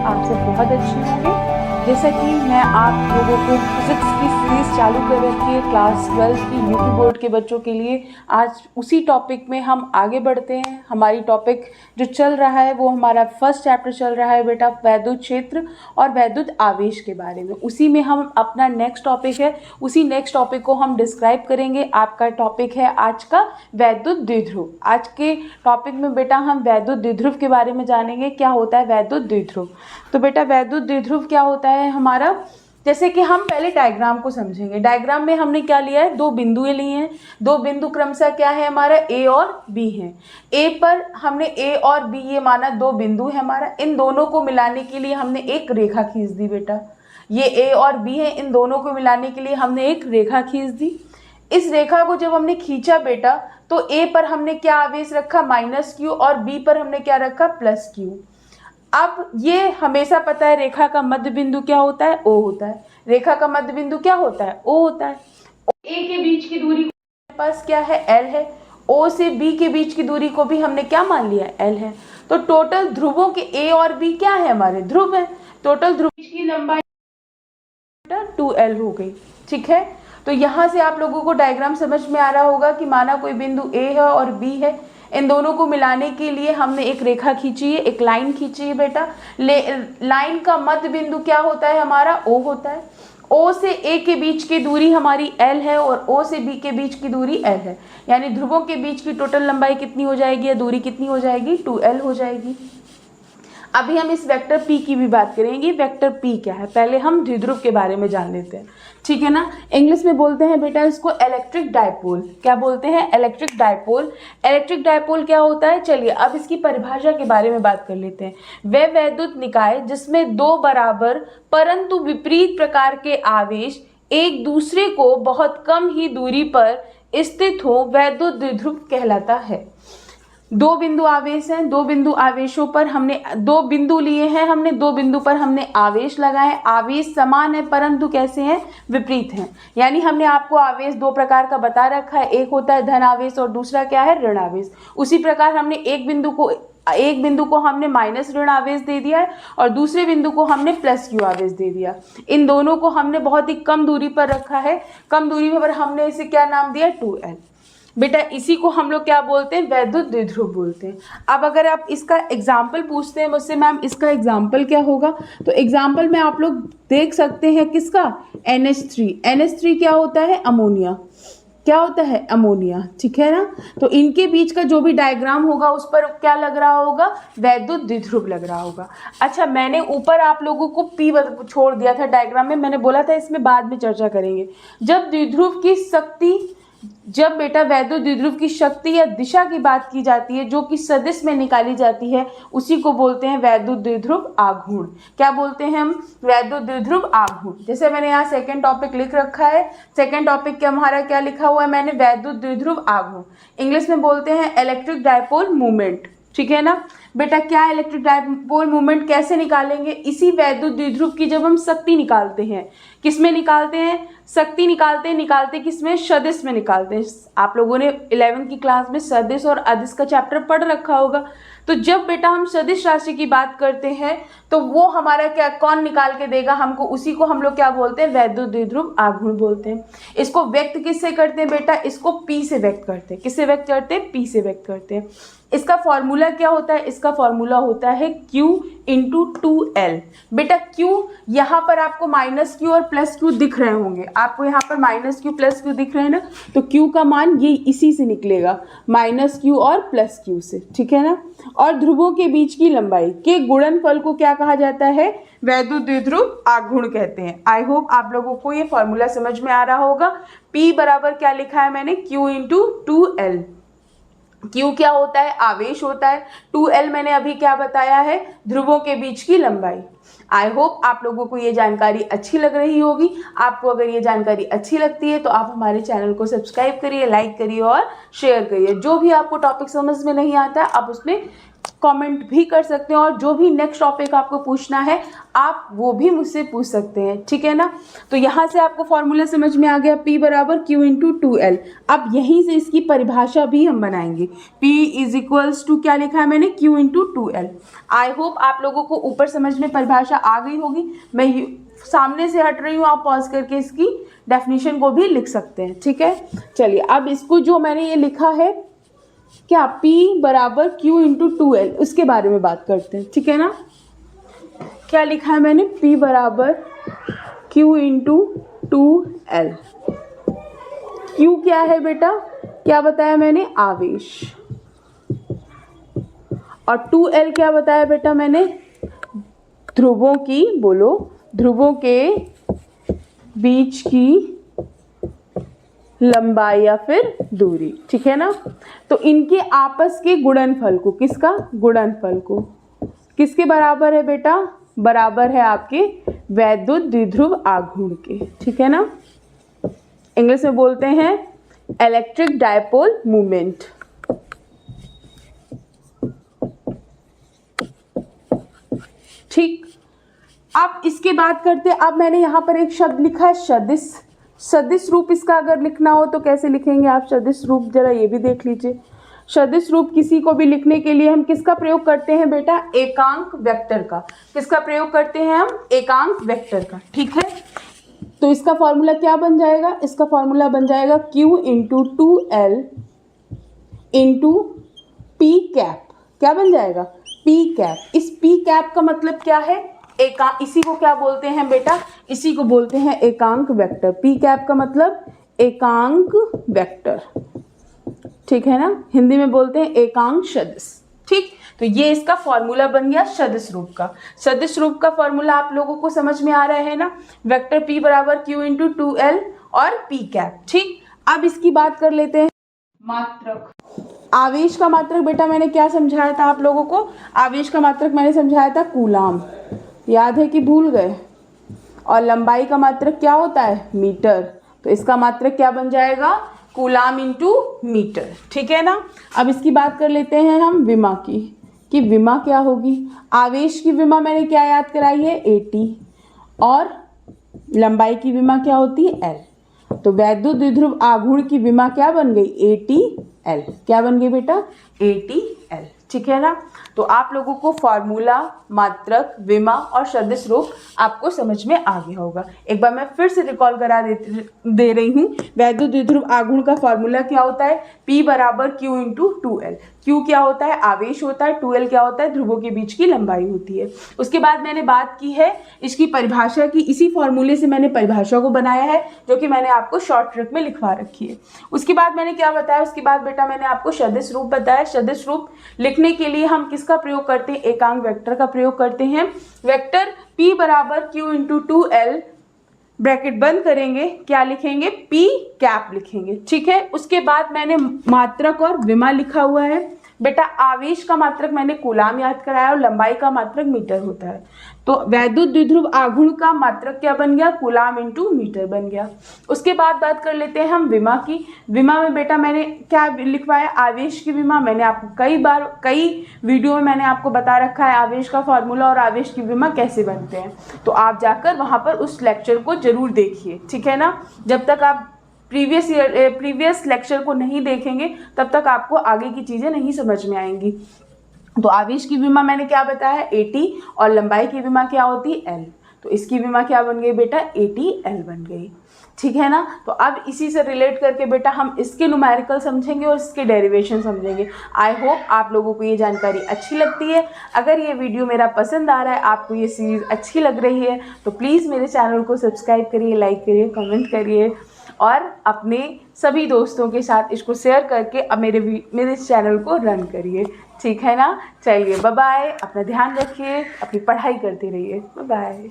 आपसे बहुत अच्छे होंगे। जैसा कि मैं आप लोगों को फिजिक्स की सीरीज चालू कर रखी है क्लास 12 की यूपी बोर्ड के बच्चों के लिए, आज उसी टॉपिक में हम आगे बढ़ते हैं। हमारी टॉपिक जो चल रहा है वो हमारा फर्स्ट चैप्टर चल रहा है बेटा, वैद्युत क्षेत्र और वैद्युत आवेश के बारे में। उसी में हम अपना नेक्स्ट टॉपिक है, उसी नेक्स्ट टॉपिक को हम डिस्क्राइब करेंगे। आपका टॉपिक है आज का वैद्युत द्विध्रुव। आज के टॉपिक में बेटा हम वैद्युत द्विध्रुव के बारे में जानेंगे, क्या होता है वैद्युत द्विध्रुव। तो बेटा वैद्युत द्विध्रुव क्या होता है हमारा, जैसे कि हम पहले डायग्राम को समझेंगे। डायग्राम में हमने क्या लिया है, दो बिंदुएं ली हैं। दो बिंदु क्रमशः क्या है हमारा, ए और बी है। ए पर हमने ए और बी ये माना दो बिंदु है हमारा। इन दोनों को मिलाने के लिए हमने एक रेखा खींच दी बेटा। ये ए और बी है, इन दोनों को मिलाने के लिए हमने एक रेखा खींच दी। इस रेखा को जब हमने खींचा बेटा तो ए पर हमने क्या आवेश रखा, -q, और बी पर हमने क्या रखा, +q। अब ये हमेशा पता है रेखा का मध्य बिंदु क्या होता है, O होता है। रेखा का मध्य बिंदु क्या होता है, O होता है। A के बीच की दूरी हमारे पास क्या है, L है। O से B के बीच की दूरी को भी हमने क्या मान लिया, L है। तो टोटल ध्रुवों के A और B क्या है, हमारे ध्रुव है। टोटल ध्रुव की लंबाई 2L हो गई, ठीक है। तो यहाँ से आप लोगों को डायग्राम समझ में आ रहा होगा कि माना कोई बिंदु A है और B है, इन दोनों को मिलाने के लिए हमने एक रेखा खींची है, एक लाइन खींची है बेटा। लाइन का मध्य बिंदु क्या होता है हमारा, O होता है। O से A के बीच की दूरी हमारी L है और O से B के बीच की दूरी L है। यानी ध्रुवों के बीच की टोटल लंबाई कितनी हो जाएगी या दूरी कितनी हो जाएगी, 2L हो जाएगी। अभी हम इस वेक्टर P की भी बात करेंगे। वेक्टर P क्या है, पहले हम द्विध्रुव के बारे में जान लेते हैं, ठीक है ना। इंग्लिश में बोलते हैं बेटा इसको इलेक्ट्रिक डायपोल। क्या बोलते हैं, इलेक्ट्रिक डायपोल। इलेक्ट्रिक डायपोल क्या होता है, चलिए अब इसकी परिभाषा के बारे में बात कर लेते हैं। वह वैद्युत निकाय जिसमें दो बराबर परंतु विपरीत प्रकार के आवेश एक दूसरे को बहुत कम ही दूरी पर स्थित हो, वैद्युत द्विध्रुव कहलाता है। दो बिंदु आवेश हैं, दो बिंदु आवेशों पर हमने दो बिंदु लिए हैं, हमने दो बिंदु पर हमने आवेश लगाए। आवेश समान है परंतु कैसे हैं, विपरीत हैं। यानी हमने आपको आवेश दो प्रकार का बता रखा है, एक होता है धन आवेश और दूसरा क्या है, ऋण आवेश। उसी प्रकार हमने एक बिंदु को हमने माइनस ऋण आवेश दे दिया है और दूसरे बिंदु को हमने +q आवेश दे दिया। इन दोनों को हमने बहुत ही कम दूरी पर रखा है। कम दूरी पर हमने इसे क्या नाम दिया, 2L। बेटा इसी को हम लोग क्या बोलते हैं, वैद्युत द्विध्रुव बोलते हैं। अब अगर आप इसका एग्जाम्पल पूछते हैं मुझसे, मैम इसका एग्जाम्पल क्या होगा, तो एग्जाम्पल में आप लोग देख सकते हैं किसका, NH3। NH3 क्या होता है, अमोनिया। क्या होता है, अमोनिया, ठीक है ना। तो इनके बीच का जो भी डायग्राम होगा उस पर क्या लग रहा होगा, वैद्युत द्विध्रुव लग रहा होगा। अच्छा, मैंने ऊपर आप लोगों को P छोड़ दिया था डायग्राम में, मैंने बोला था इसमें बाद में चर्चा करेंगे। जब द्विध्रुव की शक्ति, जब बेटा वैद्युत द्विध्रुव की शक्ति या दिशा की बात की जाती है जो कि सदिश में निकाली जाती है, उसी को बोलते हैं वैद्युत द्विध्रुव आघूर्ण। क्या बोलते हैं हम, वैद्युत द्विध्रुव आघूर्ण। जैसे मैंने यहाँ सेकंड टॉपिक लिख रखा है, सेकंड टॉपिक क्या हमारा क्या लिखा हुआ है मैंने, वैद्युत द्विध्रुव आघूर्ण। इंग्लिश में बोलते हैं इलेक्ट्रिक डायपोल मूवमेंट, ठीक है ना। बेटा क्या इलेक्ट्रिक डायपोल मूवमेंट कैसे निकालेंगे, इसी वैद्युत द्विध्रुव की जब हम शक्ति निकालते हैं, किसमें निकालते हैं, शक्ति निकालते किसमें, सदिश में निकालते हैं। आप लोगों ने 11वीं की क्लास में सदिश और अदिश का चैप्टर पढ़ रखा होगा। तो जब बेटा हम सदिश राशि की बात करते हैं तो वो हमारा क्या, कौन निकाल के देगा हमको, उसी को हम लोग क्या बोलते हैं, वैद्युत द्विध्रुव आघूर्ण बोलते हैं। इसको व्यक्त किससे करते हैं बेटा, इसको P से व्यक्त करते हैं। किससे व्यक्त करते हैं, P से व्यक्त करते हैं। इसका फॉर्मूला क्या होता है, इसका फॉर्मूला होता है Q × 2L। बेटा Q यहाँ पर आपको -q और +q दिख रहे होंगे, आपको यहाँ पर -q +q दिख रहे हैं ना, तो Q का मान ये इसी से निकलेगा, -q और +q से, ठीक है ना। और ध्रुवों के बीच की लंबाई के गुणनफल को क्या कहा जाता है, वैद्युत द्विध्रुव आघूर्ण कहते हैं। आई होप आप लोगों को ये फॉर्मूला समझ में आ रहा होगा। P बराबर क्या लिखा है मैंने, Q × 2L। Q क्या होता है, आवेश होता है। 2L मैंने अभी क्या बताया है, ध्रुवों के बीच की लंबाई। आई होप आप लोगों को ये जानकारी अच्छी लग रही होगी। आपको अगर ये जानकारी अच्छी लगती है तो आप हमारे चैनल को सब्सक्राइब करिए, लाइक करिए और शेयर करिए। जो भी आपको टॉपिक समझ में नहीं आता है आप उसमें कमेंट भी कर सकते हैं, और जो भी नेक्स्ट टॉपिक आपको पूछना है आप वो भी मुझसे पूछ सकते हैं, ठीक है ना। तो यहाँ से आपको फॉर्मूला समझ में आ गया, P बराबर Q इंटू 2L। अब यहीं से इसकी परिभाषा भी हम बनाएंगे। P इज इक्वल्स टू क्या लिखा है मैंने, Q into 2L। I hope आप लोगों को ऊपर समझ में परिभाषा आ गई होगी। मैं सामने से हट रही हूँ, आप पॉज करके इसकी डेफिनेशन को भी लिख सकते हैं, ठीक है। चलिए अब इसको जो मैंने ये लिखा है क्या, P बराबर Q इंटू 2L, उसके बारे में बात करते हैं, ठीक है ना। क्या लिखा है मैंने, P बराबर Q इंटू 2L। Q क्या है बेटा, क्या बताया मैंने, आवेश, और 2L क्या बताया बेटा मैंने, ध्रुवों की, बोलो, ध्रुवों के बीच की लंबाई या फिर दूरी, ठीक है ना। तो इनके आपस के गुणनफल को, किसका गुणनफल को, किसके बराबर है बेटा, बराबर है आपके वैद्युत द्विध्रुव आघूर्ण के, ठीक है ना। इंग्लिश में बोलते हैं इलेक्ट्रिक डायपोल मूवमेंट। ठीक, अब इसके बात करते हैं। अब मैंने यहाँ पर एक शब्द लिखा है सदिश। सदिश रूप इसका अगर लिखना हो तो कैसे लिखेंगे आप सदिश रूप, जरा ये भी देख लीजिए। सदिश रूप किसी को भी लिखने के लिए हम किसका प्रयोग करते हैं बेटा, एकांक वेक्टर का। किसका प्रयोग करते हैं हम, एकांक वेक्टर का, ठीक है। तो इसका फॉर्मूला क्या बन जाएगा, इसका फॉर्मूला बन जाएगा Q into 2L into P cap. क्या बन जाएगा, P कैप। इस P कैप का मतलब क्या है, इसी को क्या बोलते हैं बेटा, इसी को बोलते हैं एकांक वेक्टर। P कैप का मतलब एकांक वेक्टर, ठीक है ना, हिंदी में बोलते हैं एकांक सदिश, ठीक। तो ये इसका फॉर्मूला बन गया सदिश रूप का। सदिश रूप का फॉर्मूला आप लोगों को समझ में आ रहा है ना, वेक्टर P बराबर Q इंटू 2L और P कैप, ठीक। अब इसकी बात कर लेते हैं मात्रक। आवेश का मात्रक बेटा मैंने क्या समझाया था आप लोगों को, आवेश का मात्रक मैंने समझाया था कूलाम, याद है कि भूल गए। और लंबाई का मात्रक क्या होता है, मीटर। तो इसका मात्रक क्या बन जाएगा, कूलाम इंटू मीटर, ठीक है ना। अब इसकी बात कर लेते हैं हम विमा की, कि विमा क्या होगी। आवेश की विमा मैंने क्या याद कराई है, AT, और लंबाई की विमा क्या होती है, L। तो वैद्युत द्विध्रुव आघूर्ण की विमा क्या बन गई, ATL। क्या बन गई बेटा, ATL, ठीक है ना। तो आप लोगों को फॉर्मूला, मात्रक, विमा और सदिश रूप आपको समझ में आ गया होगा। एक बार मैं फिर से रिकॉल करा दे रही हूँ। वैद्युत द्विध्रुव आघूर्ण का फॉर्मूला क्या होता है, P बराबर Q इंटू 2L। Q क्या होता है, आवेश होता है, 2L क्या होता है, ध्रुवों के बीच की लंबाई होती है। उसके बाद मैंने बात की है इसकी परिभाषा की, इसी फॉर्मूले से मैंने परिभाषा को बनाया है, जो कि मैंने आपको शॉर्ट ट्रिक में लिखवा रखी है। उसके बाद मैंने क्या बताया, उसके बाद बेटा मैंने आपको सदिश रूप बताया। सदिश रूप लिखने के लिए हम किसका प्रयोग करते हैं, एकांक वेक्टर का प्रयोग करते हैं। वेक्टर P बराबर Q इंटू 2L, ब्रैकेट बंद करेंगे, क्या लिखेंगे, P कैप लिखेंगे, ठीक है। उसके बाद मैंने मात्रक और विमा लिखा हुआ है। बेटा आवेश का मात्रक मैंने कूलाम याद कराया और लंबाई का मात्रक मीटर होता है। तो वैद्युत द्विध्रुव आघूर्ण का मात्रक क्या बन गया, कूलाम इंटू मीटर बन गया। उसके बाद बात कर लेते हैं हम विमा की। विमा में बेटा मैंने क्या लिखवाया, आवेश की विमा। मैंने आपको कई वीडियो में मैंने आपको बता रखा है आवेश का फॉर्मूला और आवेश की विमा कैसे बनते हैं। तो आप जाकर वहाँ पर उस लेक्चर को जरूर देखिए, ठीक है ना। जब तक आप प्रीवियस लेक्चर को नहीं देखेंगे तब तक आपको आगे की चीज़ें नहीं समझ में आएंगी। तो आवेश की विमा मैंने क्या बताया, AT, और लंबाई की विमा क्या होती है, L। तो इसकी विमा क्या बन गई बेटा, ATL बन गई, ठीक है ना। तो अब इसी से रिलेट करके बेटा हम इसके न्यूमेरिकल समझेंगे और इसके डेरिवेशन समझेंगे। आई होप आप लोगों को ये जानकारी अच्छी लगती है। अगर ये वीडियो मेरा पसंद आ रहा है, आपको ये सीरीज़ अच्छी लग रही है, तो प्लीज़ मेरे चैनल को सब्सक्राइब करिए, लाइक करिए, कमेंट करिए और अपने सभी दोस्तों के साथ इसको शेयर करके अब मेरे चैनल को रन करिए, ठीक है ना। चलिए बाय बाय, अपना ध्यान रखिए, अपनी पढ़ाई करते रहिए, बाय बाय।